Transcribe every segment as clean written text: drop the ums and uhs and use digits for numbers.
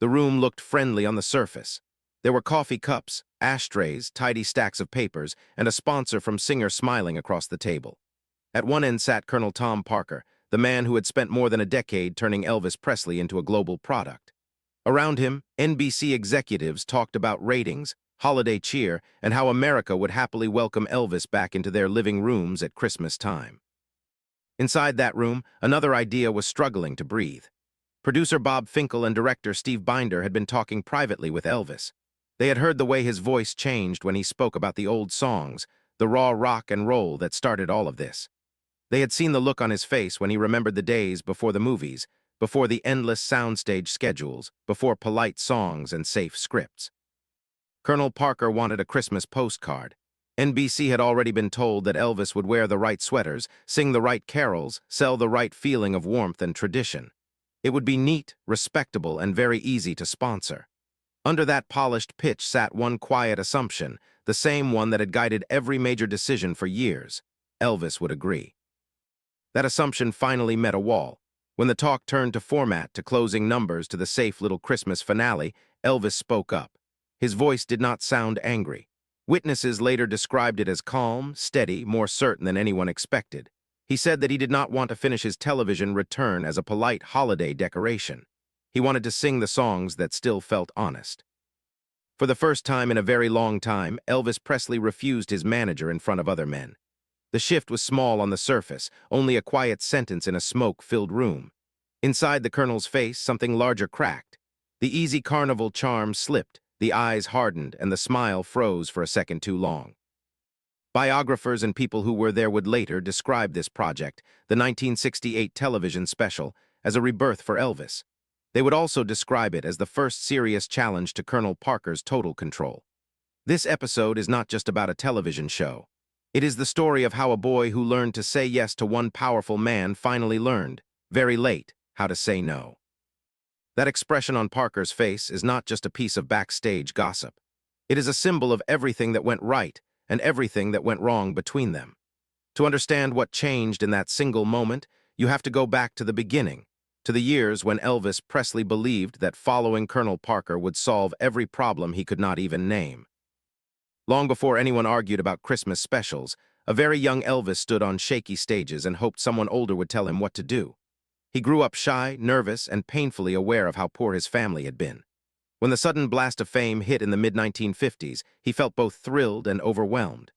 The room looked friendly on the surface. There were coffee cups, ashtrays, tidy stacks of papers, and a sponsor from Singer smiling across the table. At one end sat Colonel Tom Parker, the man who had spent more than a decade turning Elvis Presley into a global product. Around him, NBC executives talked about ratings, holiday cheer, and how America would happily welcome Elvis back into their living rooms at Christmas time. Inside that room, another idea was struggling to breathe. Producer Bob Finkel and director Steve Binder had been talking privately with Elvis. They had heard the way his voice changed when he spoke about the old songs, the raw rock and roll that started all of this. They had seen the look on his face when he remembered the days before the movies, before the endless soundstage schedules, before polite songs and safe scripts. Colonel Parker wanted a Christmas postcard. NBC had already been told that Elvis would wear the right sweaters, sing the right carols, sell the right feeling of warmth and tradition. It would be neat, respectable, and very easy to sponsor. Under that polished pitch sat one quiet assumption, the same one that had guided every major decision for years. Elvis would agree. That assumption finally met a wall. When the talk turned to format, to closing numbers, to the safe little Christmas finale, Elvis spoke up. His voice did not sound angry. Witnesses later described it as calm, steady, more certain than anyone expected. He said that he did not want to finish his television return as a polite holiday decoration. He wanted to sing the songs that still felt honest. For the first time in a very long time, Elvis Presley refused his manager in front of other men. The shift was small on the surface, only a quiet sentence in a smoke-filled room. Inside the colonel's face, something larger cracked. The easy carnival charm slipped, the eyes hardened, and the smile froze for a second too long. Biographers and people who were there would later describe this project, the 1968 television special, as a rebirth for Elvis. They would also describe it as the first serious challenge to Colonel Parker's total control. This episode is not just about a television show. It is the story of how a boy who learned to say yes to one powerful man finally learned, very late, how to say no. That expression on Parker's face is not just a piece of backstage gossip. It is a symbol of everything that went right and everything that went wrong between them. To understand what changed in that single moment, you have to go back to the beginning, to the years when Elvis Presley believed that following Colonel Parker would solve every problem he could not even name. Long before anyone argued about Christmas specials, a very young Elvis stood on shaky stages and hoped someone older would tell him what to do. He grew up shy, nervous, and painfully aware of how poor his family had been. When the sudden blast of fame hit in the mid-1950s, he felt both thrilled and overwhelmed.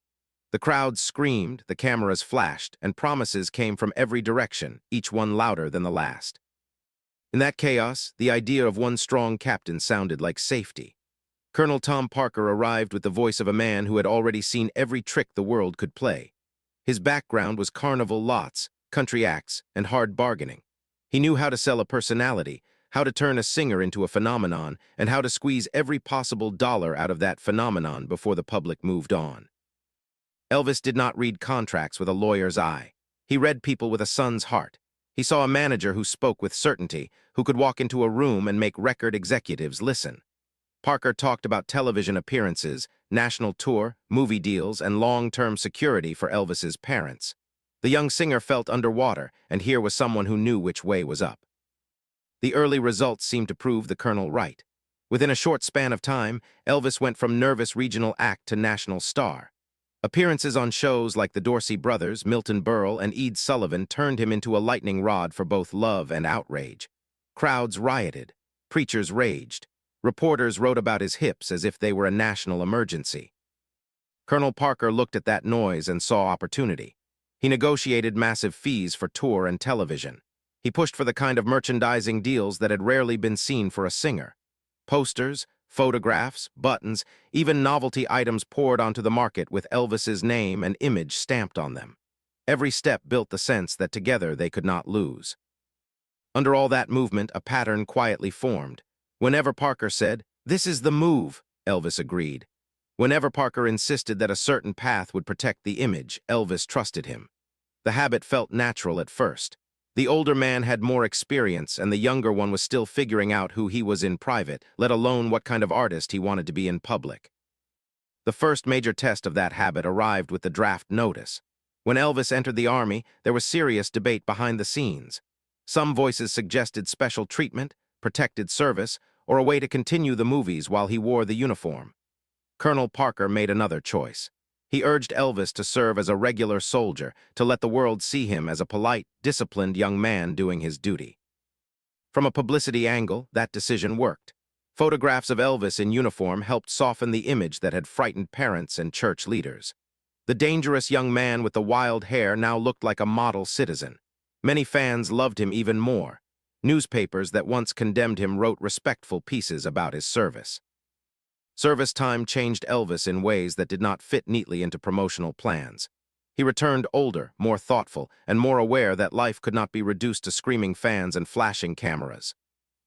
The crowds screamed, the cameras flashed, and promises came from every direction, each one louder than the last. In that chaos, the idea of one strong captain sounded like safety. Colonel Tom Parker arrived with the voice of a man who had already seen every trick the world could play. His background was carnival lots, country acts, and hard bargaining. He knew how to sell a personality, how to turn a singer into a phenomenon, and how to squeeze every possible dollar out of that phenomenon before the public moved on. Elvis did not read contracts with a lawyer's eye. He read people with a son's heart. He saw a manager who spoke with certainty, who could walk into a room and make record executives listen. Parker talked about television appearances, national tour, movie deals, and long-term security for Elvis's parents. The young singer felt underwater, and here was someone who knew which way was up. The early results seemed to prove the colonel right. Within a short span of time, Elvis went from nervous regional act to national star. Appearances on shows like the Dorsey Brothers, Milton Berle, and Ed Sullivan turned him into a lightning rod for both love and outrage. Crowds rioted. Preachers raged. Reporters wrote about his hips as if they were a national emergency. Colonel Parker looked at that noise and saw opportunity. He negotiated massive fees for tour and television. He pushed for the kind of merchandising deals that had rarely been seen for a singer. Posters, photographs, buttons, even novelty items poured onto the market with Elvis's name and image stamped on them. Every step built the sense that together they could not lose. Under all that movement, a pattern quietly formed. Whenever Parker said, "This is the move," Elvis agreed. Whenever Parker insisted that a certain path would protect the image, Elvis trusted him. The habit felt natural at first. The older man had more experience, and the younger one was still figuring out who he was in private, let alone what kind of artist he wanted to be in public. The first major test of that habit arrived with the draft notice. When Elvis entered the Army, there was serious debate behind the scenes. Some voices suggested special treatment, protected service, or a way to continue the movies while he wore the uniform. Colonel Parker made another choice. He urged Elvis to serve as a regular soldier, to let the world see him as a polite, disciplined young man doing his duty. From a publicity angle, that decision worked. Photographs of Elvis in uniform helped soften the image that had frightened parents and church leaders. The dangerous young man with the wild hair now looked like a model citizen. Many fans loved him even more. Newspapers that once condemned him wrote respectful pieces about his service. Service time changed Elvis in ways that did not fit neatly into promotional plans. He returned older, more thoughtful, and more aware that life could not be reduced to screaming fans and flashing cameras.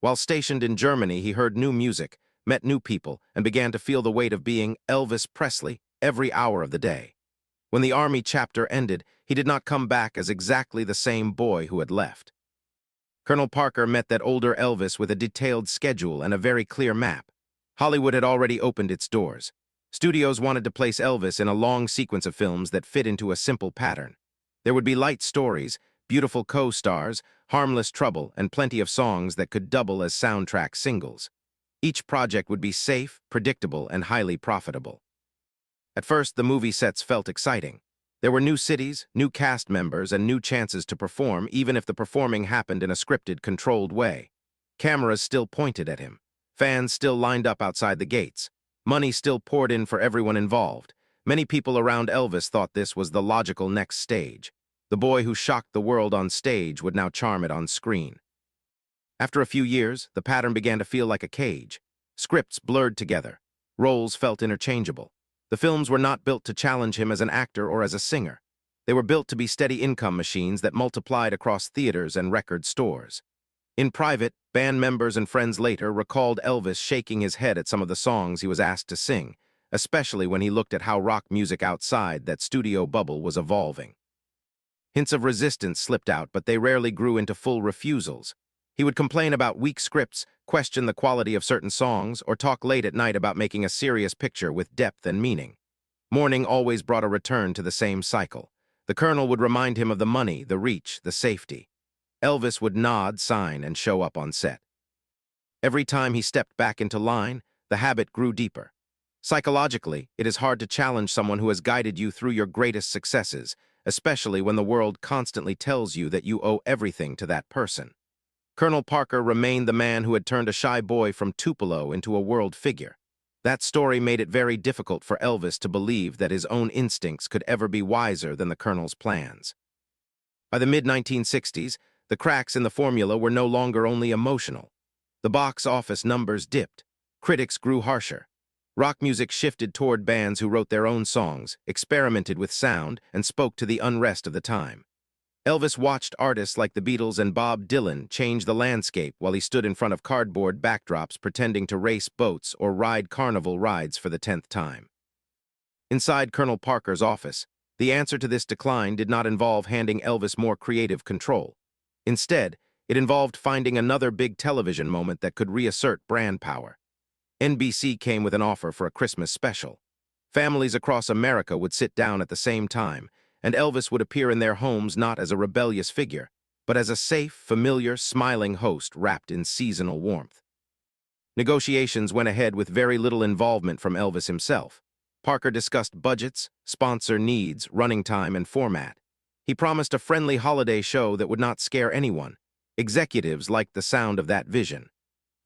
While stationed in Germany, he heard new music, met new people, and began to feel the weight of being Elvis Presley every hour of the day. When the Army chapter ended, he did not come back as exactly the same boy who had left. Colonel Parker met that older Elvis with a detailed schedule and a very clear map. Hollywood had already opened its doors. Studios wanted to place Elvis in a long sequence of films that fit into a simple pattern. There would be light stories, beautiful co-stars, harmless trouble, and plenty of songs that could double as soundtrack singles. Each project would be safe, predictable, and highly profitable. At first, the movie sets felt exciting. There were new cities, new cast members, and new chances to perform, even if the performing happened in a scripted, controlled way. Cameras still pointed at him. Fans still lined up outside the gates. Money still poured in for everyone involved. Many people around Elvis thought this was the logical next stage. The boy who shocked the world on stage would now charm it on screen. After a few years, the pattern began to feel like a cage. Scripts blurred together. Roles felt interchangeable. The films were not built to challenge him as an actor or as a singer. They were built to be steady income machines that multiplied across theaters and record stores. In private, band members and friends later recalled Elvis shaking his head at some of the songs he was asked to sing, especially when he looked at how rock music outside that studio bubble was evolving. Hints of resistance slipped out, but they rarely grew into full refusals. He would complain about weak scripts, question the quality of certain songs, or talk late at night about making a serious picture with depth and meaning. Morning always brought a return to the same cycle. The Colonel would remind him of the money, the reach, the safety. Elvis would nod, sign, and show up on set. Every time he stepped back into line, the habit grew deeper. Psychologically, it is hard to challenge someone who has guided you through your greatest successes, especially when the world constantly tells you that you owe everything to that person. Colonel Parker remained the man who had turned a shy boy from Tupelo into a world figure. That story made it very difficult for Elvis to believe that his own instincts could ever be wiser than the Colonel's plans. By the mid-1960s, the cracks in the formula were no longer only emotional. The box office numbers dipped. Critics grew harsher. Rock music shifted toward bands who wrote their own songs, experimented with sound, and spoke to the unrest of the time. Elvis watched artists like the Beatles and Bob Dylan change the landscape while he stood in front of cardboard backdrops pretending to race boats or ride carnival rides for the 10th time. Inside Colonel Parker's office, the answer to this decline did not involve handing Elvis more creative control. Instead, it involved finding another big television moment that could reassert brand power. NBC came with an offer for a Christmas special. Families across America would sit down at the same time, and Elvis would appear in their homes not as a rebellious figure, but as a safe, familiar, smiling host wrapped in seasonal warmth. Negotiations went ahead with very little involvement from Elvis himself. Parker discussed budgets, sponsor needs, running time, and format. He promised a friendly holiday show that would not scare anyone. Executives liked the sound of that vision.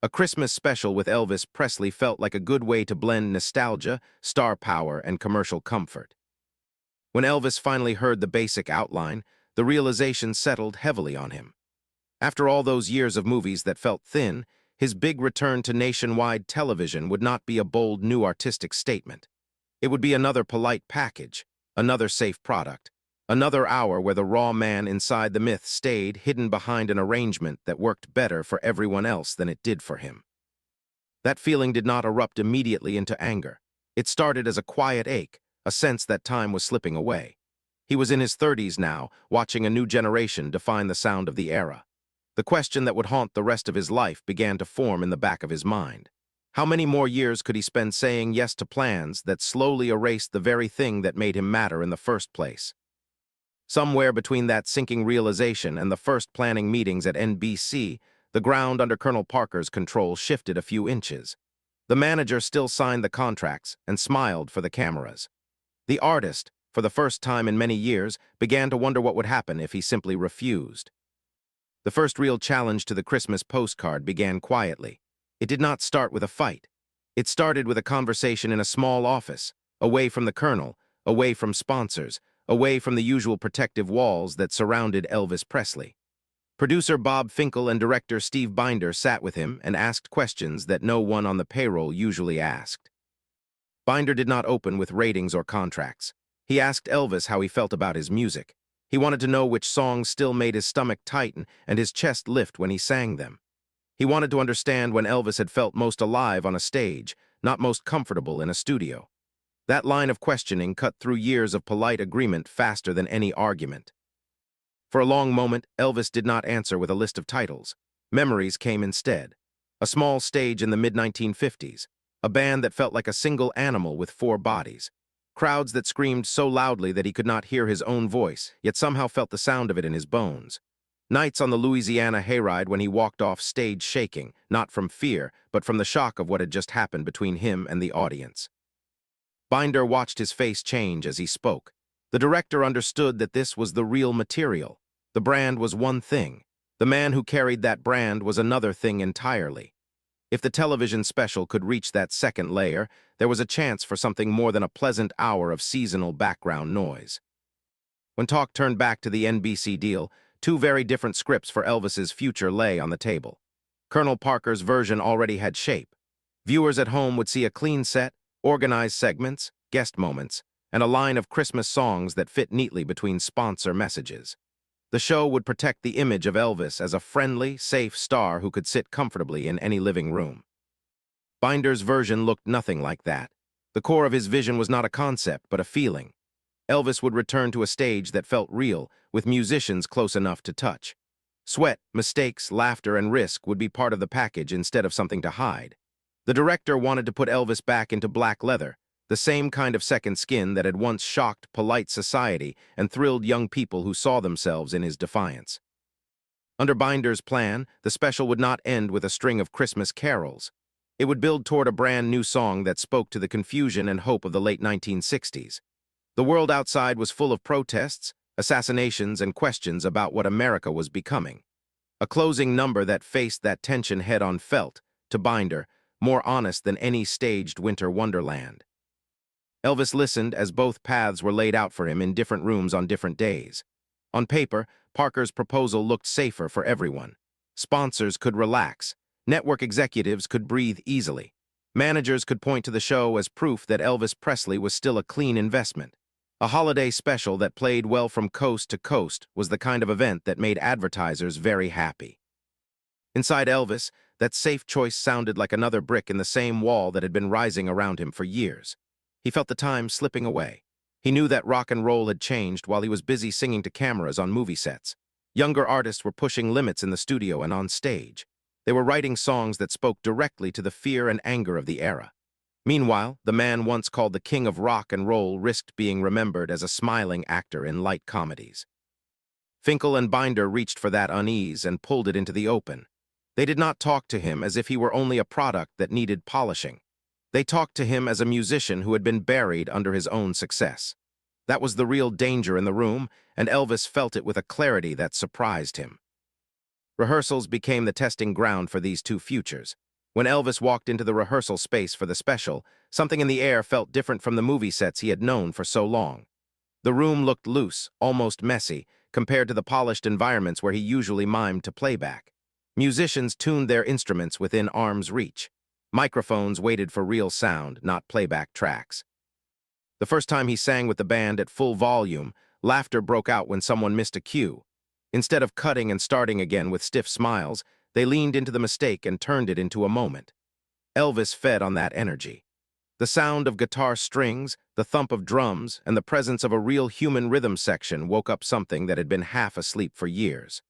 A Christmas special with Elvis Presley felt like a good way to blend nostalgia, star power, and commercial comfort. When Elvis finally heard the basic outline, the realization settled heavily on him. After all those years of movies that felt thin, his big return to nationwide television would not be a bold new artistic statement. It would be another polite package, another safe product, another hour where the raw man inside the myth stayed hidden behind an arrangement that worked better for everyone else than it did for him. That feeling did not erupt immediately into anger. It started as a quiet ache, a sense that time was slipping away. He was in his 30s now, watching a new generation define the sound of the era. The question that would haunt the rest of his life began to form in the back of his mind. How many more years could he spend saying yes to plans that slowly erased the very thing that made him matter in the first place? Somewhere between that sinking realization and the first planning meetings at NBC, The ground under Colonel Parker's control shifted a few inches. The manager still signed the contracts and smiled for the cameras. The artist, for the first time in many years, began to wonder what would happen if he simply refused. The first real challenge to the Christmas postcard began quietly. It did not start with a fight. It started with a conversation in a small office, away from the colonel, away from sponsors, away from the usual protective walls that surrounded Elvis Presley. Producer Bob Finkel and director Steve Binder sat with him and asked questions that no one on the payroll usually asked. Binder did not open with ratings or contracts. He asked Elvis how he felt about his music. He wanted to know which songs still made his stomach tighten and his chest lift when he sang them. He wanted to understand when Elvis had felt most alive on a stage, not most comfortable in a studio. That line of questioning cut through years of polite agreement faster than any argument. For a long moment, Elvis did not answer with a list of titles. Memories came instead. A small stage in the mid-1950s. A band that felt like a single animal with 4 bodies. Crowds that screamed so loudly that he could not hear his own voice, yet somehow felt the sound of it in his bones. Nights on the Louisiana hayride when he walked off stage shaking, not from fear, but from the shock of what had just happened between him and the audience. Binder watched his face change as he spoke. The director understood that this was the real material. The brand was one thing. The man who carried that brand was another thing entirely. If the television special could reach that second layer, there was a chance for something more than a pleasant hour of seasonal background noise. When talk turned back to the NBC deal, 2 very different scripts for Elvis's future lay on the table. Colonel Parker's version already had shape. Viewers at home would see a clean set, organized segments, guest moments, and a line of Christmas songs that fit neatly between sponsor messages. The show would protect the image of Elvis as a friendly, safe star who could sit comfortably in any living room. Binder's version looked nothing like that. The core of his vision was not a concept, but a feeling. Elvis would return to a stage that felt real, with musicians close enough to touch. Sweat, mistakes, laughter, and risk would be part of the package instead of something to hide. The director wanted to put Elvis back into black leather, the same kind of second skin that had once shocked polite society and thrilled young people who saw themselves in his defiance. Under Binder's plan, the special would not end with a string of Christmas carols. It would build toward a brand new song that spoke to the confusion and hope of the late 1960s. The world outside was full of protests, assassinations, and questions about what America was becoming. A closing number that faced that tension head-on felt, to Binder, more honest than any staged winter wonderland. Elvis listened as both paths were laid out for him in different rooms on different days. On paper, Parker's proposal looked safer for everyone. Sponsors could relax. Network executives could breathe easily. Managers could point to the show as proof that Elvis Presley was still a clean investment. A holiday special that played well from coast to coast was the kind of event that made advertisers very happy. Inside Elvis, that safe choice sounded like another brick in the same wall that had been rising around him for years. He felt the time slipping away. He knew that rock and roll had changed while he was busy singing to cameras on movie sets. Younger artists were pushing limits in the studio and on stage. They were writing songs that spoke directly to the fear and anger of the era. Meanwhile, the man once called the king of rock and roll risked being remembered as a smiling actor in light comedies. Finkel and Binder reached for that unease and pulled it into the open. They did not talk to him as if he were only a product that needed polishing. They talked to him as a musician who had been buried under his own success. That was the real danger in the room, and Elvis felt it with a clarity that surprised him. Rehearsals became the testing ground for these 2 futures. When Elvis walked into the rehearsal space for the special, something in the air felt different from the movie sets he had known for so long. The room looked loose, almost messy, compared to the polished environments where he usually mimed to playback. Musicians tuned their instruments within arm's reach. Microphones waited for real sound, not playback tracks. The first time he sang with the band at full volume, laughter broke out when someone missed a cue. Instead of cutting and starting again with stiff smiles, they leaned into the mistake and turned it into a moment. Elvis fed on that energy. The sound of guitar strings, the thump of drums, and the presence of a real human rhythm section woke up something that had been half asleep for years.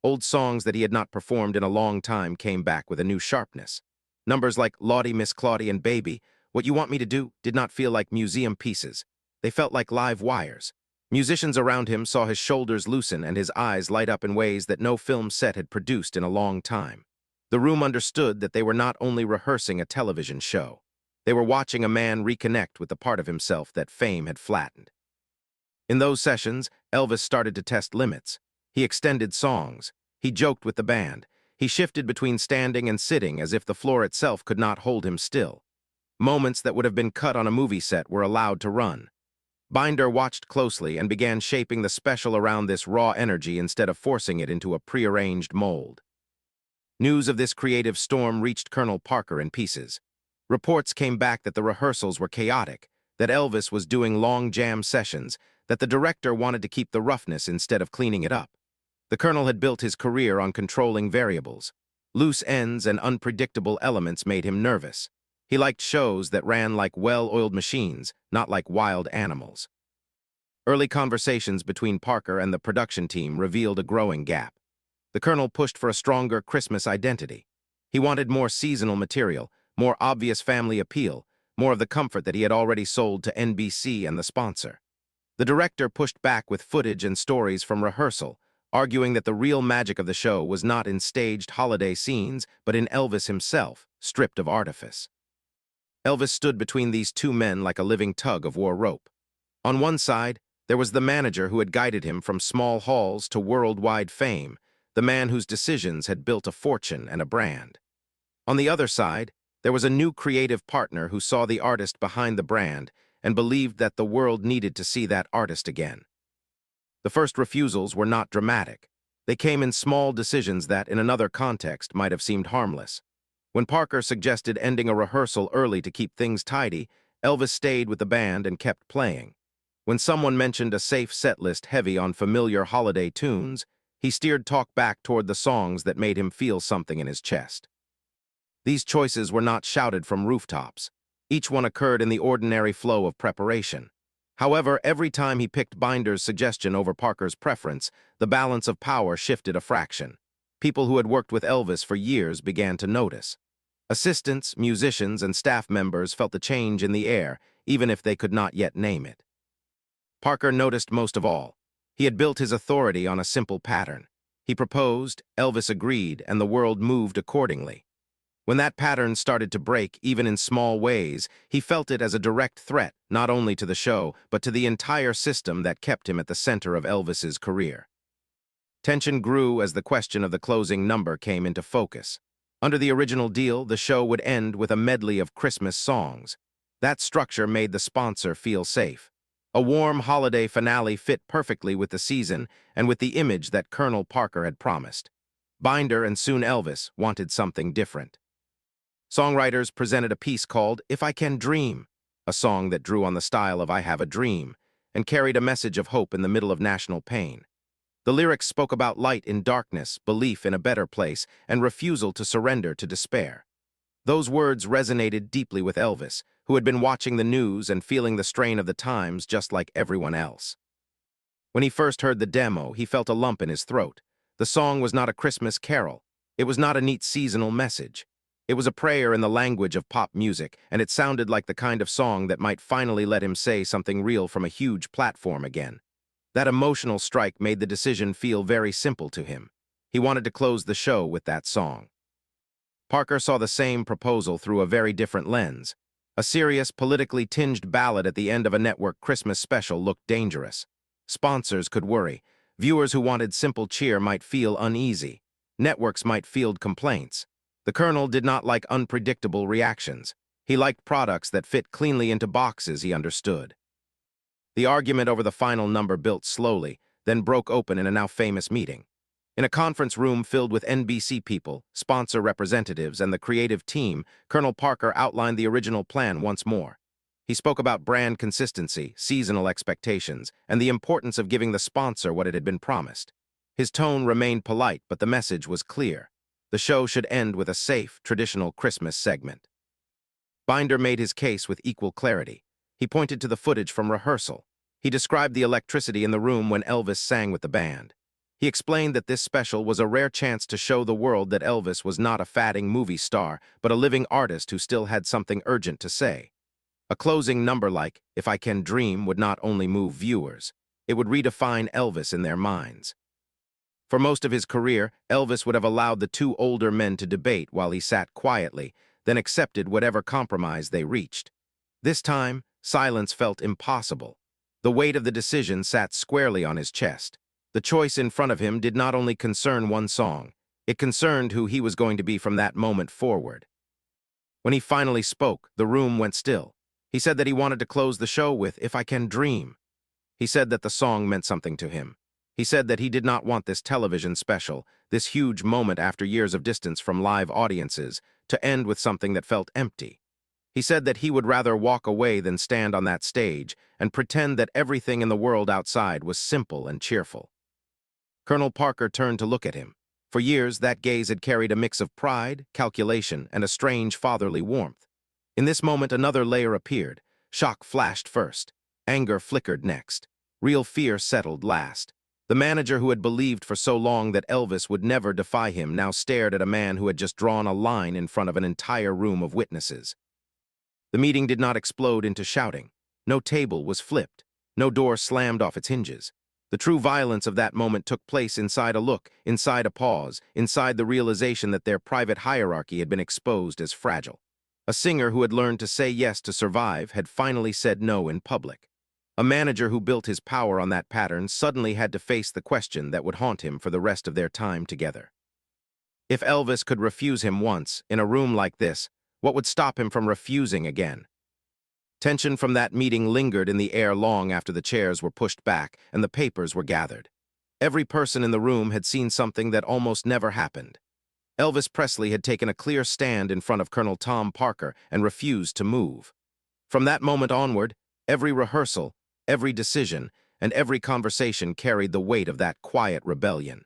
Old songs that he had not performed in a long time came back with a new sharpness. Numbers like Lawdy, Miss Claudie, and Baby, What You Want Me to Do, did not feel like museum pieces. They felt like live wires. Musicians around him saw his shoulders loosen and his eyes light up in ways that no film set had produced in a long time. The room understood that they were not only rehearsing a television show. They were watching a man reconnect with the part of himself that fame had flattened. In those sessions, Elvis started to test limits. He extended songs. He joked with the band. He shifted between standing and sitting as if the floor itself could not hold him still. Moments that would have been cut on a movie set were allowed to run. Binder watched closely and began shaping the special around this raw energy instead of forcing it into a prearranged mold. News of this creative storm reached Colonel Parker in pieces. Reports came back that the rehearsals were chaotic, that Elvis was doing long jam sessions, that the director wanted to keep the roughness instead of cleaning it up. The colonel had built his career on controlling variables. Loose ends and unpredictable elements made him nervous. He liked shows that ran like well-oiled machines, not like wild animals. Early conversations between Parker and the production team revealed a growing gap. The colonel pushed for a stronger Christmas identity. He wanted more seasonal material, more obvious family appeal, more of the comfort that he had already sold to NBC and the sponsor. The director pushed back with footage and stories from rehearsal, arguing that the real magic of the show was not in staged holiday scenes, but in Elvis himself, stripped of artifice. Elvis stood between these two men like a living tug-of-war rope. On one side, there was the manager who had guided him from small halls to worldwide fame, the man whose decisions had built a fortune and a brand. On the other side, there was a new creative partner who saw the artist behind the brand and believed that the world needed to see that artist again. The first refusals were not dramatic. They came in small decisions that, in another context, might have seemed harmless. When Parker suggested ending a rehearsal early to keep things tidy, Elvis stayed with the band and kept playing. When someone mentioned a safe set list heavy on familiar holiday tunes, he steered talk back toward the songs that made him feel something in his chest. These choices were not shouted from rooftops. Each one occurred in the ordinary flow of preparation. However, every time he picked Binder's suggestion over Parker's preference, the balance of power shifted a fraction. People who had worked with Elvis for years began to notice. Assistants, musicians, and staff members felt the change in the air, even if they could not yet name it. Parker noticed most of all. He had built his authority on a simple pattern. He proposed, Elvis agreed, and the world moved accordingly. When that pattern started to break, even in small ways, he felt it as a direct threat, not only to the show, but to the entire system that kept him at the center of Elvis's career. Tension grew as the question of the closing number came into focus. Under the original deal, the show would end with a medley of Christmas songs. That structure made the sponsor feel safe. A warm holiday finale fit perfectly with the season and with the image that Colonel Parker had promised. Binder and soon Elvis wanted something different. Songwriters presented a piece called If I Can Dream, a song that drew on the style of I Have a Dream and carried a message of hope in the middle of national pain. The lyrics spoke about light in darkness, belief in a better place, and refusal to surrender to despair. Those words resonated deeply with Elvis, who had been watching the news and feeling the strain of the times just like everyone else. When he first heard the demo, he felt a lump in his throat. The song was not a Christmas carol. It was not a neat seasonal message. It was a prayer in the language of pop music, and it sounded like the kind of song that might finally let him say something real from a huge platform again. That emotional strike made the decision feel very simple to him. He wanted to close the show with that song. Parker saw the same proposal through a very different lens. A serious, politically tinged ballad at the end of a network Christmas special looked dangerous. Sponsors could worry. Viewers who wanted simple cheer might feel uneasy. Networks might field complaints. The Colonel did not like unpredictable reactions. He liked products that fit cleanly into boxes he understood. The argument over the final number built slowly, then broke open in a now famous meeting. In a conference room filled with NBC people, sponsor representatives, and the creative team, Colonel Parker outlined the original plan once more. He spoke about brand consistency, seasonal expectations, and the importance of giving the sponsor what it had been promised. His tone remained polite, but the message was clear. The show should end with a safe, traditional Christmas segment. Binder made his case with equal clarity. He pointed to the footage from rehearsal. He described the electricity in the room when Elvis sang with the band. He explained that this special was a rare chance to show the world that Elvis was not a fading movie star, but a living artist who still had something urgent to say. A closing number like If I Can Dream would not only move viewers. It would redefine Elvis in their minds. For most of his career, Elvis would have allowed the two older men to debate while he sat quietly, then accepted whatever compromise they reached. This time, silence felt impossible. The weight of the decision sat squarely on his chest. The choice in front of him did not only concern one song, it concerned who he was going to be from that moment forward. When he finally spoke, the room went still. He said that he wanted to close the show with "If I Can Dream." He said that the song meant something to him. He said that he did not want this television special, this huge moment after years of distance from live audiences, to end with something that felt empty. He said that he would rather walk away than stand on that stage and pretend that everything in the world outside was simple and cheerful. Colonel Parker turned to look at him. For years, that gaze had carried a mix of pride, calculation, and a strange fatherly warmth. In this moment, another layer appeared. Shock flashed first. Anger flickered next. Real fear settled last. The manager who had believed for so long that Elvis would never defy him now stared at a man who had just drawn a line in front of an entire room of witnesses. The meeting did not explode into shouting. No table was flipped. No door slammed off its hinges. The true violence of that moment took place inside a look, inside a pause, inside the realization that their private hierarchy had been exposed as fragile. A singer who had learned to say yes to survive had finally said no in public. A manager who built his power on that pattern suddenly had to face the question that would haunt him for the rest of their time together. If Elvis could refuse him once, in a room like this, what would stop him from refusing again? Tension from that meeting lingered in the air long after the chairs were pushed back and the papers were gathered. Every person in the room had seen something that almost never happened. Elvis Presley had taken a clear stand in front of Colonel Tom Parker and refused to move. From that moment onward, every rehearsal, every decision, and every conversation carried the weight of that quiet rebellion.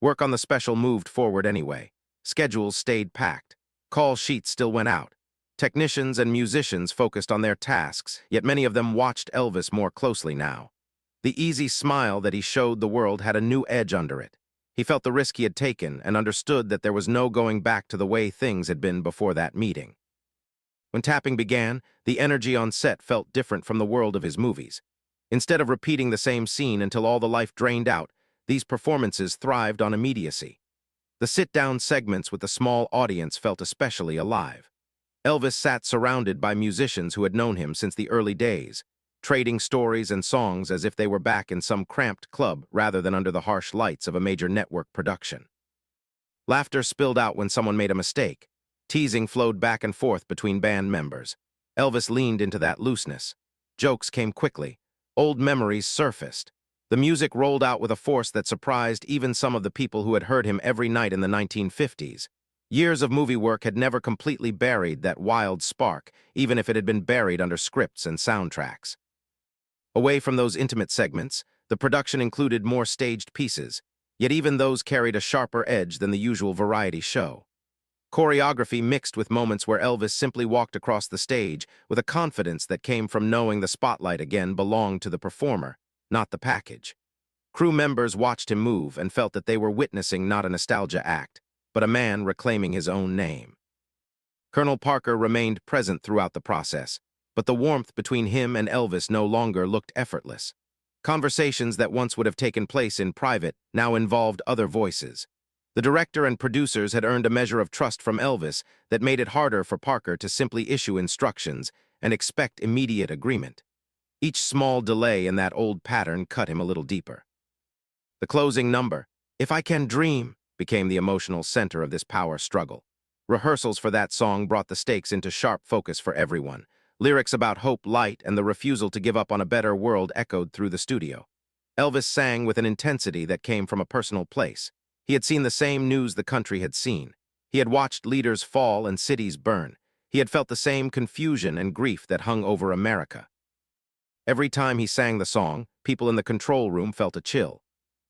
Work on the special moved forward anyway. Schedules stayed packed. Call sheets still went out. Technicians and musicians focused on their tasks, yet many of them watched Elvis more closely now. The easy smile that he showed the world had a new edge under it. He felt the risk he had taken and understood that there was no going back to the way things had been before that meeting. When tapping began, the energy on set felt different from the world of his movies. Instead of repeating the same scene until all the life drained out, these performances thrived on immediacy. The sit-down segments with the small audience felt especially alive. Elvis sat surrounded by musicians who had known him since the early days, trading stories and songs as if they were back in some cramped club rather than under the harsh lights of a major network production. Laughter spilled out when someone made a mistake. Teasing flowed back and forth between band members. Elvis leaned into that looseness. Jokes came quickly. Old memories surfaced. The music rolled out with a force that surprised even some of the people who had heard him every night in the 1950s. Years of movie work had never completely buried that wild spark, even if it had been buried under scripts and soundtracks. Away from those intimate segments, the production included more staged pieces, yet even those carried a sharper edge than the usual variety show. Choreography mixed with moments where Elvis simply walked across the stage with a confidence that came from knowing the spotlight again belonged to the performer, not the package. Crew members watched him move and felt that they were witnessing not a nostalgia act, but a man reclaiming his own name. Colonel Parker remained present throughout the process, but the warmth between him and Elvis no longer looked effortless. Conversations that once would have taken place in private now involved other voices. The director and producers had earned a measure of trust from Elvis that made it harder for Parker to simply issue instructions and expect immediate agreement. Each small delay in that old pattern cut him a little deeper. The closing number, "If I Can Dream," became the emotional center of this power struggle. Rehearsals for that song brought the stakes into sharp focus for everyone. Lyrics about hope, light, and the refusal to give up on a better world echoed through the studio. Elvis sang with an intensity that came from a personal place. He had seen the same news the country had seen. He had watched leaders fall and cities burn. He had felt the same confusion and grief that hung over America. Every time he sang the song, people in the control room felt a chill.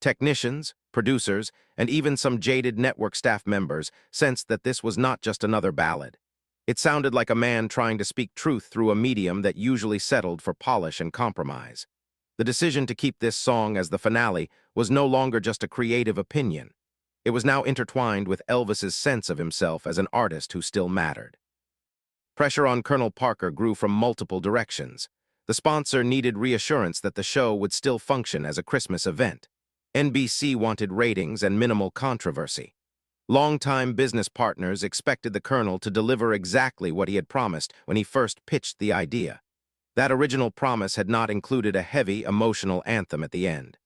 Technicians, producers, and even some jaded network staff members sensed that this was not just another ballad. It sounded like a man trying to speak truth through a medium that usually settled for polish and compromise. The decision to keep this song as the finale was no longer just a creative opinion. It was now intertwined with Elvis's sense of himself as an artist who still mattered. Pressure on Colonel Parker grew from multiple directions. The sponsor needed reassurance that the show would still function as a Christmas event. NBC wanted ratings and minimal controversy. Longtime business partners expected the Colonel to deliver exactly what he had promised when he first pitched the idea. That original promise had not included a heavy, emotional anthem at the end.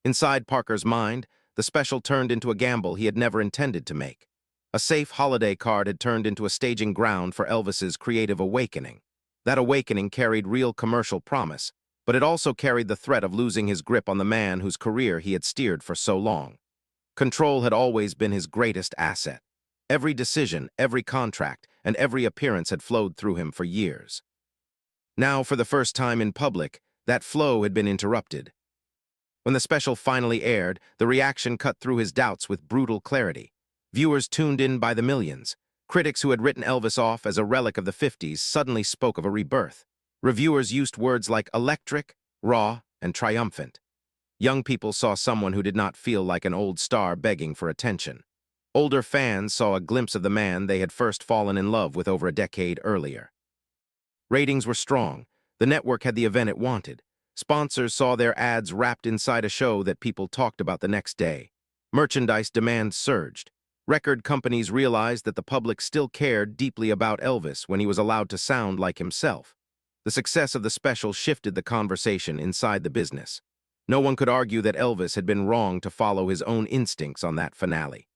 Inside Parker's mind, the special turned into a gamble he had never intended to make. A safe holiday card had turned into a staging ground for Elvis's creative awakening. That awakening carried real commercial promise, but it also carried the threat of losing his grip on the man whose career he had steered for so long. Control had always been his greatest asset. Every decision, every contract, and every appearance had flowed through him for years. Now, for the first time in public, that flow had been interrupted. When the special finally aired, the reaction cut through his doubts with brutal clarity. Viewers tuned in by the millions. Critics who had written Elvis off as a relic of the 50s suddenly spoke of a rebirth. Reviewers used words like electric, raw, and triumphant. Young people saw someone who did not feel like an old star begging for attention. Older fans saw a glimpse of the man they had first fallen in love with over a decade earlier. Ratings were strong. The network had the event it wanted. Sponsors saw their ads wrapped inside a show that people talked about the next day. Merchandise demand surged. Record companies realized that the public still cared deeply about Elvis when he was allowed to sound like himself. The success of the special shifted the conversation inside the business. No one could argue that Elvis had been wrong to follow his own instincts on that finale.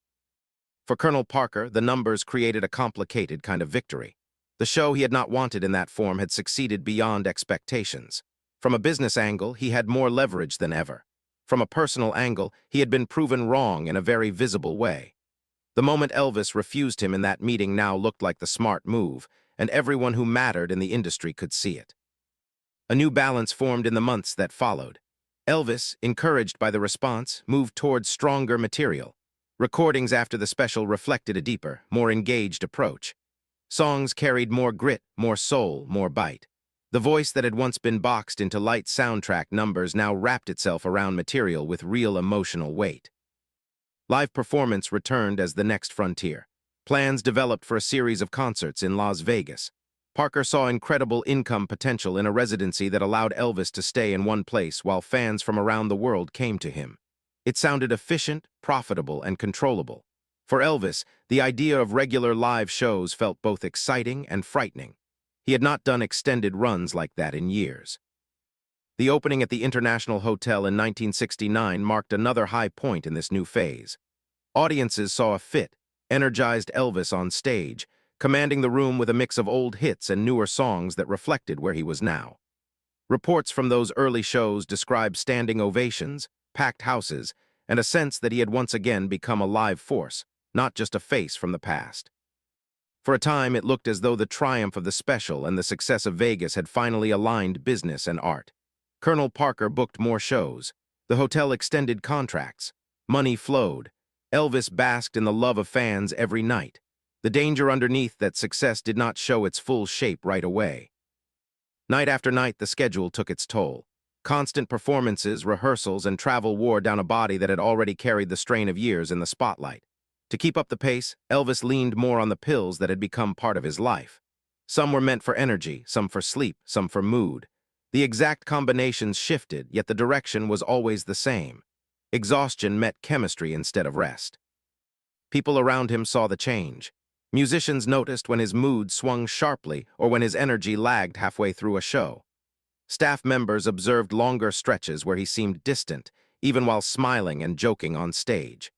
For Colonel Parker, the numbers created a complicated kind of victory. The show he had not wanted in that form had succeeded beyond expectations. From a business angle, he had more leverage than ever. From a personal angle, he had been proven wrong in a very visible way. The moment Elvis refused him in that meeting now looked like the smart move, and everyone who mattered in the industry could see it. A new balance formed in the months that followed. Elvis, encouraged by the response, moved towards stronger material. Recordings after the special reflected a deeper, more engaged approach. Songs carried more grit, more soul, more bite. The voice that had once been boxed into light soundtrack numbers now wrapped itself around material with real emotional weight. Live performance returned as the next frontier. Plans developed for a series of concerts in Las Vegas. Parker saw incredible income potential in a residency that allowed Elvis to stay in one place while fans from around the world came to him. It sounded efficient, profitable, and controllable. For Elvis, the idea of regular live shows felt both exciting and frightening. He had not done extended runs like that in years. The opening at the International Hotel in 1969 marked another high point in this new phase. Audiences saw a fit, energized Elvis on stage, commanding the room with a mix of old hits and newer songs that reflected where he was now. Reports from those early shows described standing ovations, packed houses, and a sense that he had once again become a live force, not just a face from the past. For a time, it looked as though the triumph of the special and the success of Vegas had finally aligned business and art. Colonel Parker booked more shows. The hotel extended contracts. Money flowed. Elvis basked in the love of fans every night. The danger underneath that success did not show its full shape right away. Night after night, the schedule took its toll. Constant performances, rehearsals, and travel wore down a body that had already carried the strain of years in the spotlight. To keep up the pace, Elvis leaned more on the pills that had become part of his life. Some were meant for energy, some for sleep, some for mood. The exact combinations shifted, yet the direction was always the same. Exhaustion met chemistry instead of rest. People around him saw the change. Musicians noticed when his mood swung sharply or when his energy lagged halfway through a show. Staff members observed longer stretches where he seemed distant, even while smiling and joking on stage.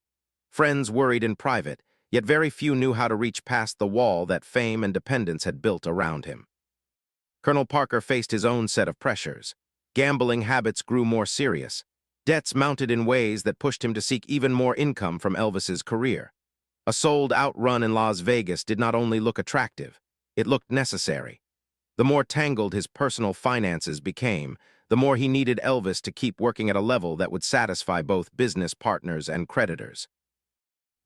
Friends worried in private, yet very few knew how to reach past the wall that fame and dependence had built around him. Colonel Parker faced his own set of pressures. Gambling habits grew more serious. Debts mounted in ways that pushed him to seek even more income from Elvis's career. A sold-out run in Las Vegas did not only look attractive, it looked necessary. The more tangled his personal finances became, the more he needed Elvis to keep working at a level that would satisfy both business partners and creditors.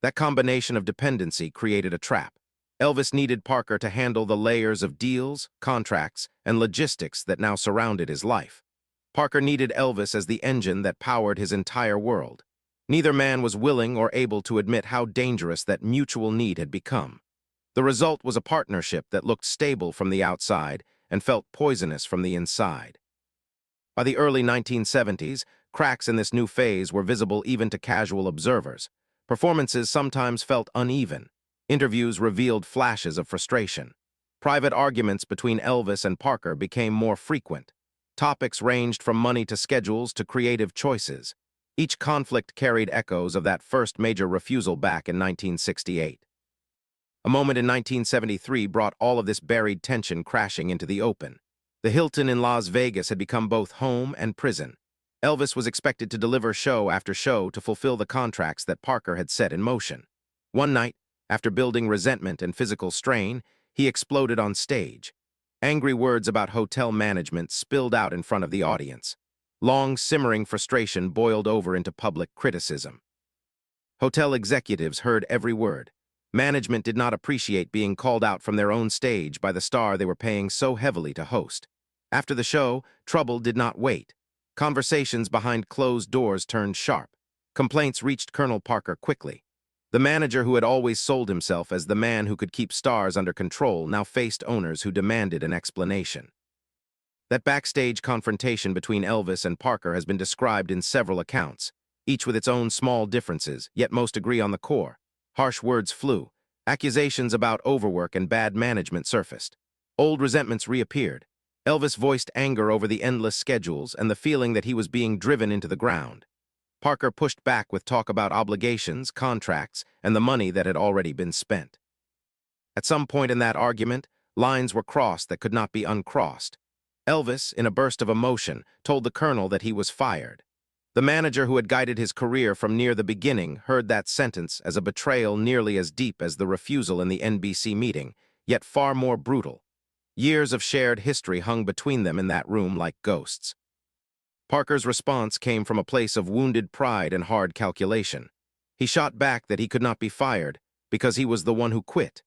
That combination of dependency created a trap. Elvis needed Parker to handle the layers of deals, contracts, and logistics that now surrounded his life. Parker needed Elvis as the engine that powered his entire world. Neither man was willing or able to admit how dangerous that mutual need had become. The result was a partnership that looked stable from the outside and felt poisonous from the inside. By the early 1970s, cracks in this new phase were visible even to casual observers. Performances sometimes felt uneven. Interviews revealed flashes of frustration. Private arguments between Elvis and Parker became more frequent. Topics ranged from money to schedules to creative choices. Each conflict carried echoes of that first major refusal back in 1968. A moment in 1973 brought all of this buried tension crashing into the open. The Hilton in Las Vegas had become both home and prison. Elvis was expected to deliver show after show to fulfill the contracts that Parker had set in motion. One night, after building resentment and physical strain, he exploded on stage. Angry words about hotel management spilled out in front of the audience. Long, simmering frustration boiled over into public criticism. Hotel executives heard every word. Management did not appreciate being called out from their own stage by the star they were paying so heavily to host. After the show, trouble did not wait. Conversations behind closed doors turned sharp. Complaints reached Colonel Parker quickly. The manager who had always sold himself as the man who could keep stars under control now faced owners who demanded an explanation. That backstage confrontation between Elvis and Parker has been described in several accounts, each with its own small differences, yet most agree on the core. Harsh words flew. Accusations about overwork and bad management surfaced. Old resentments reappeared. Elvis voiced anger over the endless schedules and the feeling that he was being driven into the ground. Parker pushed back with talk about obligations, contracts, and the money that had already been spent. At some point in that argument, lines were crossed that could not be uncrossed. Elvis, in a burst of emotion, told the colonel that he was fired. The manager who had guided his career from near the beginning heard that sentence as a betrayal nearly as deep as the refusal in the NBC meeting, yet far more brutal. Years of shared history hung between them in that room like ghosts. Parker's response came from a place of wounded pride and hard calculation. He shot back that he could not be fired because he was the one who quit.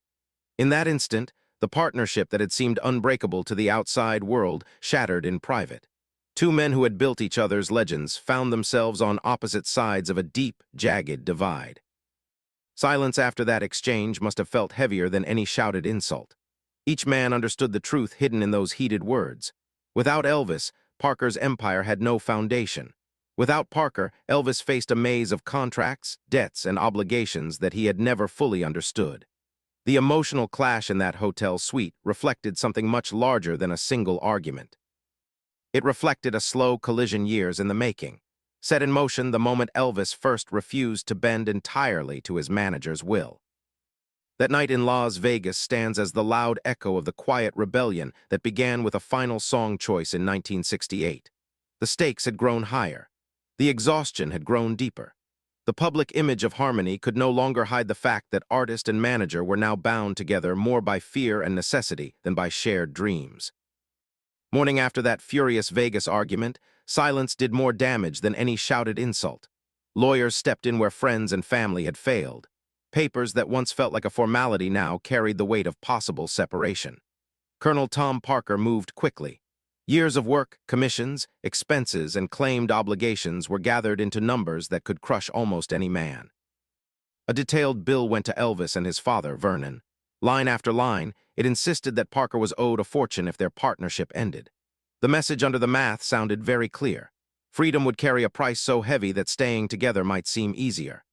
In that instant, the partnership that had seemed unbreakable to the outside world shattered in private. Two men who had built each other's legends found themselves on opposite sides of a deep, jagged divide. Silence after that exchange must have felt heavier than any shouted insult. Each man understood the truth hidden in those heated words. Without Elvis, Parker's empire had no foundation. Without Parker, Elvis faced a maze of contracts, debts, and obligations that he had never fully understood. The emotional clash in that hotel suite reflected something much larger than a single argument. It reflected a slow collision years in the making, set in motion the moment Elvis first refused to bend entirely to his manager's will. That night in Las Vegas stands as the loud echo of the quiet rebellion that began with a final song choice in 1968. The stakes had grown higher. The exhaustion had grown deeper. The public image of harmony could no longer hide the fact that artist and manager were now bound together more by fear and necessity than by shared dreams. Morning after that furious Vegas argument, silence did more damage than any shouted insult. Lawyers stepped in where friends and family had failed. Papers that once felt like a formality now carried the weight of possible separation. Colonel Tom Parker moved quickly. Years of work, commissions, expenses, and claimed obligations were gathered into numbers that could crush almost any man. A detailed bill went to Elvis and his father, Vernon. Line after line, it insisted that Parker was owed a fortune if their partnership ended. The message under the math sounded very clear. Freedom would carry a price so heavy that staying together might seem easier.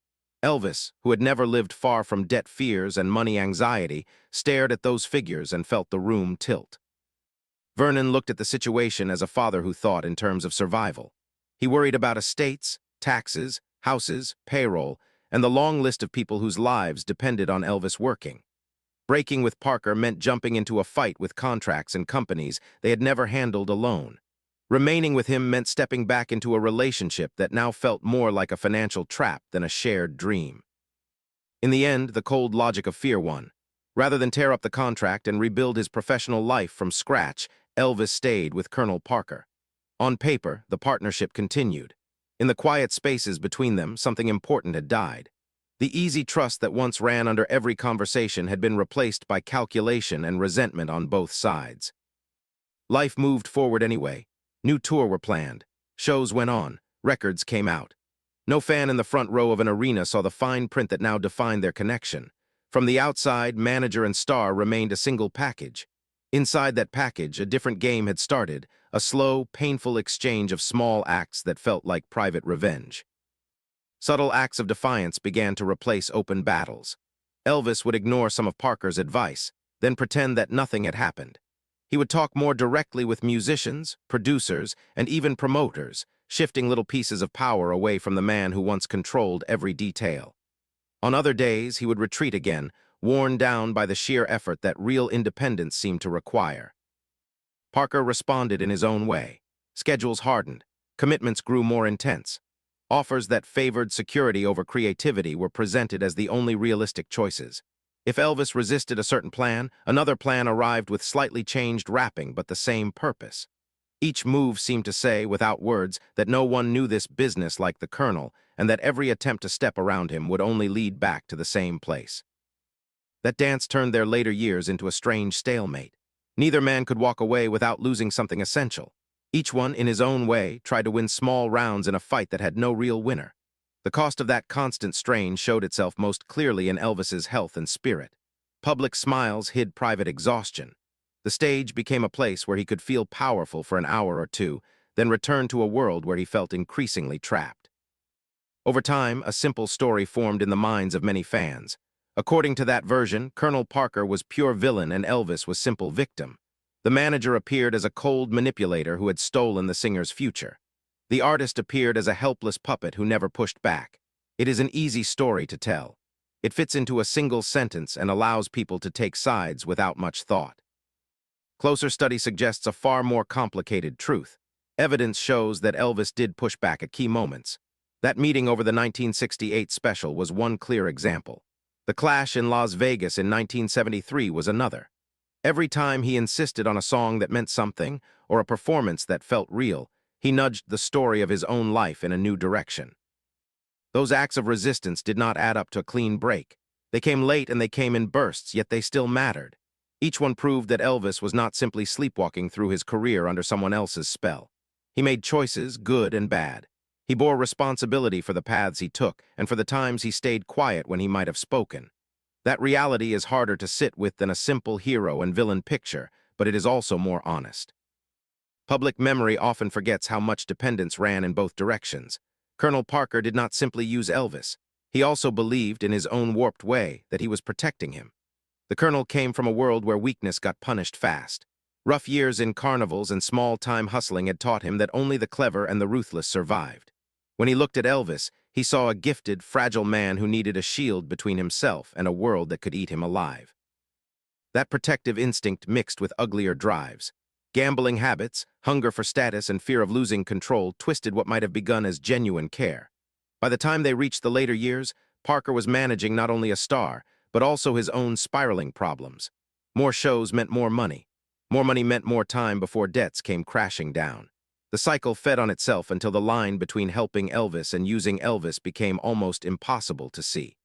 Elvis, who had never lived far from debt fears and money anxiety, stared at those figures and felt the room tilt. Vernon looked at the situation as a father who thought in terms of survival. He worried about estates, taxes, houses, payroll, and the long list of people whose lives depended on Elvis working. Breaking with Parker meant jumping into a fight with contracts and companies they had never handled alone. Remaining with him meant stepping back into a relationship that now felt more like a financial trap than a shared dream. In the end, the cold logic of fear won. Rather than tear up the contract and rebuild his professional life from scratch, Elvis stayed with Colonel Parker. On paper, the partnership continued. In the quiet spaces between them, something important had died. The easy trust that once ran under every conversation had been replaced by calculation and resentment on both sides. Life moved forward anyway. New tours were planned. Shows went on. Records came out. No fan in the front row of an arena saw the fine print that now defined their connection. From the outside, manager and star remained a single package. Inside that package, a different game had started, a slow, painful exchange of small acts that felt like private revenge. Subtle acts of defiance began to replace open battles. Elvis would ignore some of Parker's advice, then pretend that nothing had happened. He would talk more directly with musicians, producers, and even promoters, shifting little pieces of power away from the man who once controlled every detail. On other days, he would retreat again, worn down by the sheer effort that real independence seemed to require. Parker responded in his own way. Schedules hardened. Commitments grew more intense. Offers that favored security over creativity were presented as the only realistic choices. If Elvis resisted a certain plan, another plan arrived with slightly changed wrapping but the same purpose. Each move seemed to say, without words, that no one knew this business like the Colonel, and that every attempt to step around him would only lead back to the same place. That dance turned their later years into a strange stalemate. Neither man could walk away without losing something essential. Each one, in his own way, tried to win small rounds in a fight that had no real winner. The cost of that constant strain showed itself most clearly in Elvis's health and spirit. Public smiles hid private exhaustion. The stage became a place where he could feel powerful for an hour or two, then return to a world where he felt increasingly trapped. Over time, a simple story formed in the minds of many fans. According to that version, Colonel Parker was pure villain and Elvis was simple victim. The manager appeared as a cold manipulator who had stolen the singer's future. The artist appeared as a helpless puppet who never pushed back. It is an easy story to tell. It fits into a single sentence and allows people to take sides without much thought. Closer study suggests a far more complicated truth. Evidence shows that Elvis did push back at key moments. That meeting over the 1968 special was one clear example. The clash in Las Vegas in 1973 was another. Every time he insisted on a song that meant something, or a performance that felt real, he nudged the story of his own life in a new direction. Those acts of resistance did not add up to a clean break. They came late and they came in bursts, yet they still mattered. Each one proved that Elvis was not simply sleepwalking through his career under someone else's spell. He made choices, good and bad. He bore responsibility for the paths he took and for the times he stayed quiet when he might have spoken. That reality is harder to sit with than a simple hero and villain picture, but it is also more honest. Public memory often forgets how much dependence ran in both directions. Colonel Parker did not simply use Elvis. He also believed, in his own warped way, that he was protecting him. The Colonel came from a world where weakness got punished fast. Rough years in carnivals and small-time hustling had taught him that only the clever and the ruthless survived. When he looked at Elvis, he saw a gifted, fragile man who needed a shield between himself and a world that could eat him alive. That protective instinct mixed with uglier drives. Gambling habits, hunger for status, and fear of losing control twisted what might have begun as genuine care. By the time they reached the later years, Parker was managing not only a star, but also his own spiraling problems. More shows meant more money. More money meant more time before debts came crashing down. The cycle fed on itself until the line between helping Elvis and using Elvis became almost impossible to see.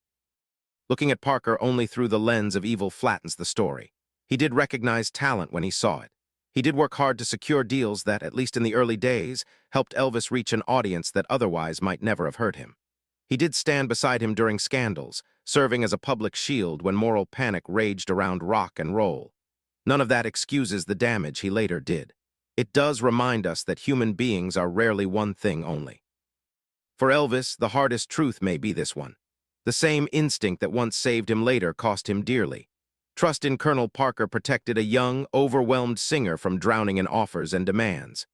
Looking at Parker only through the lens of evil flattens the story. He did recognize talent when he saw it. He did work hard to secure deals that, at least in the early days, helped Elvis reach an audience that otherwise might never have heard him. He did stand beside him during scandals, serving as a public shield when moral panic raged around rock and roll. None of that excuses the damage he later did. It does remind us that human beings are rarely one thing only. For Elvis, the hardest truth may be this one. The same instinct that once saved him later cost him dearly. Trust in Colonel Parker protected a young, overwhelmed singer from drowning in offers and demands.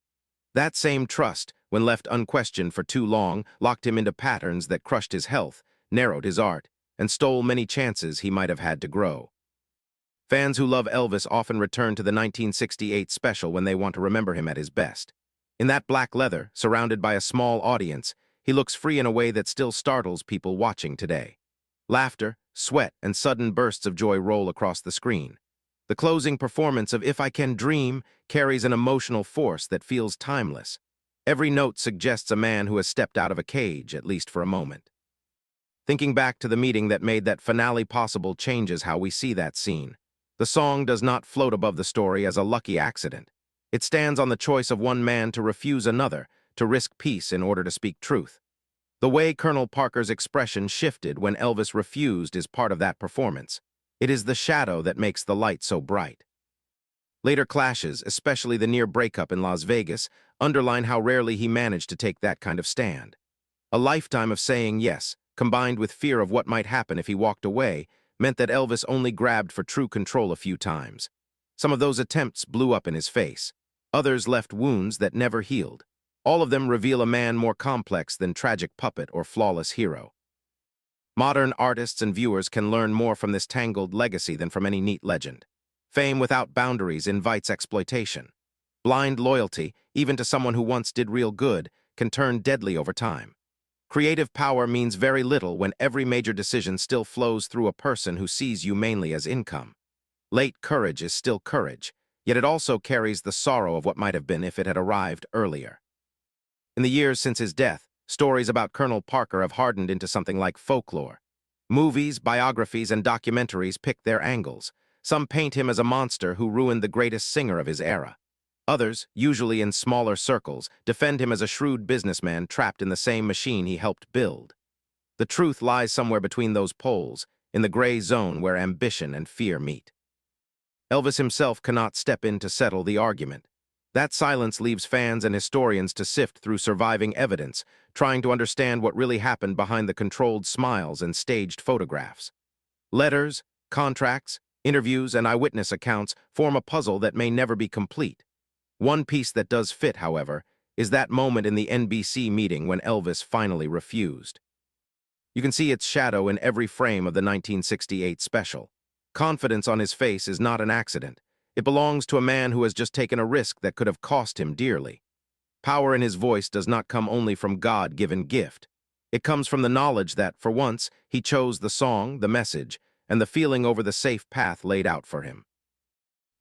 That same trust, when left unquestioned for too long, locked him into patterns that crushed his health, narrowed his art, and stole many chances he might have had to grow. Fans who love Elvis often return to the 1968 special when they want to remember him at his best. In that black leather, surrounded by a small audience, he looks free in a way that still startles people watching today. Laughter, sweat, and sudden bursts of joy roll across the screen. The closing performance of If I Can Dream carries an emotional force that feels timeless. Every note suggests a man who has stepped out of a cage, at least for a moment. Thinking back to the meeting that made that finale possible changes how we see that scene. The song does not float above the story as a lucky accident. It stands on the choice of one man to refuse another, to risk peace in order to speak truth. The way Colonel Parker's expression shifted when Elvis refused is part of that performance. It is the shadow that makes the light so bright. Later clashes, especially the near breakup in Las Vegas, underline how rarely he managed to take that kind of stand. A lifetime of saying yes, combined with fear of what might happen if he walked away, meant that Elvis only grabbed for true control a few times. Some of those attempts blew up in his face. Others left wounds that never healed. All of them reveal a man more complex than tragic puppet or flawless hero. Modern artists and viewers can learn more from this tangled legacy than from any neat legend. Fame without boundaries invites exploitation. Blind loyalty, even to someone who once did real good, can turn deadly over time. Creative power means very little when every major decision still flows through a person who sees you mainly as income. Late courage is still courage, yet it also carries the sorrow of what might have been if it had arrived earlier. In the years since his death, stories about Colonel Parker have hardened into something like folklore. Movies, biographies, and documentaries pick their angles. Some paint him as a monster who ruined the greatest singer of his era. Others, usually in smaller circles, defend him as a shrewd businessman trapped in the same machine he helped build. The truth lies somewhere between those poles, in the gray zone where ambition and fear meet. Elvis himself cannot step in to settle the argument. That silence leaves fans and historians to sift through surviving evidence, trying to understand what really happened behind the controlled smiles and staged photographs. Letters, contracts, interviews, and eyewitness accounts form a puzzle that may never be complete. One piece that does fit, however, is that moment in the NBC meeting when Elvis finally refused. You can see its shadow in every frame of the 1968 special. Confidence on his face is not an accident. It belongs to a man who has just taken a risk that could have cost him dearly. Power in his voice does not come only from God-given gift. It comes from the knowledge that, for once, he chose the song, the message, and the feeling over the safe path laid out for him.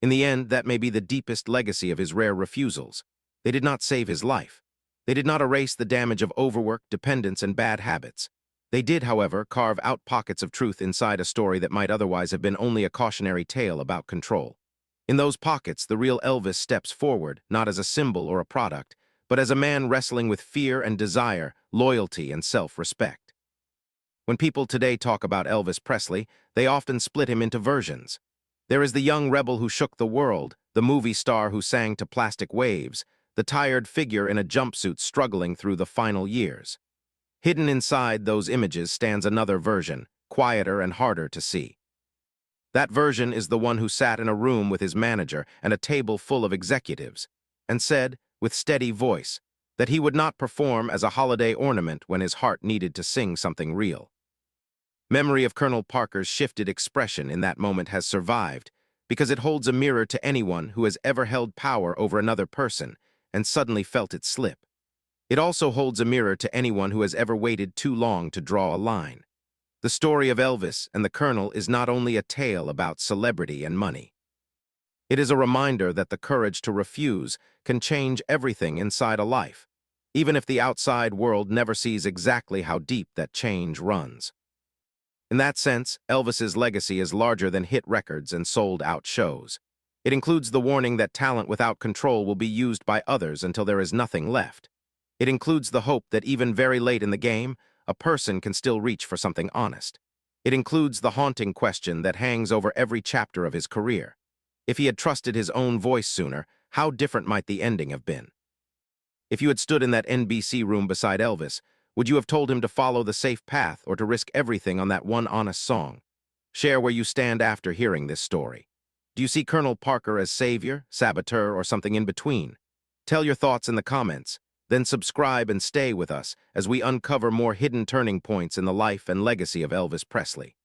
In the end, that may be the deepest legacy of his rare refusals. They did not save his life. They did not erase the damage of overwork, dependence, and bad habits. They did, however, carve out pockets of truth inside a story that might otherwise have been only a cautionary tale about control. In those pockets, the real Elvis steps forward, not as a symbol or a product, but as a man wrestling with fear and desire, loyalty and self-respect. When people today talk about Elvis Presley, they often split him into versions. There is the young rebel who shook the world, the movie star who sang to plastic waves, the tired figure in a jumpsuit struggling through the final years. Hidden inside those images stands another version, quieter and harder to see. That version is the one who sat in a room with his manager and a table full of executives, and said, with steady voice, that he would not perform as a holiday ornament when his heart needed to sing something real. Memory of Colonel Parker's shifted expression in that moment has survived because it holds a mirror to anyone who has ever held power over another person and suddenly felt it slip. It also holds a mirror to anyone who has ever waited too long to draw a line. The story of Elvis and the Colonel is not only a tale about celebrity and money. It is a reminder that the courage to refuse can change everything inside a life, even if the outside world never sees exactly how deep that change runs. In that sense, Elvis's legacy is larger than hit records and sold-out shows. It includes the warning that talent without control will be used by others until there is nothing left. It includes the hope that even very late in the game, a person can still reach for something honest. It includes the haunting question that hangs over every chapter of his career. If he had trusted his own voice sooner, how different might the ending have been? If you had stood in that NBC room beside Elvis, would you have told him to follow the safe path or to risk everything on that one honest song? Share where you stand after hearing this story. Do you see Colonel Parker as savior, saboteur, or something in between? Tell your thoughts in the comments. Then subscribe and stay with us as we uncover more hidden turning points in the life and legacy of Elvis Presley.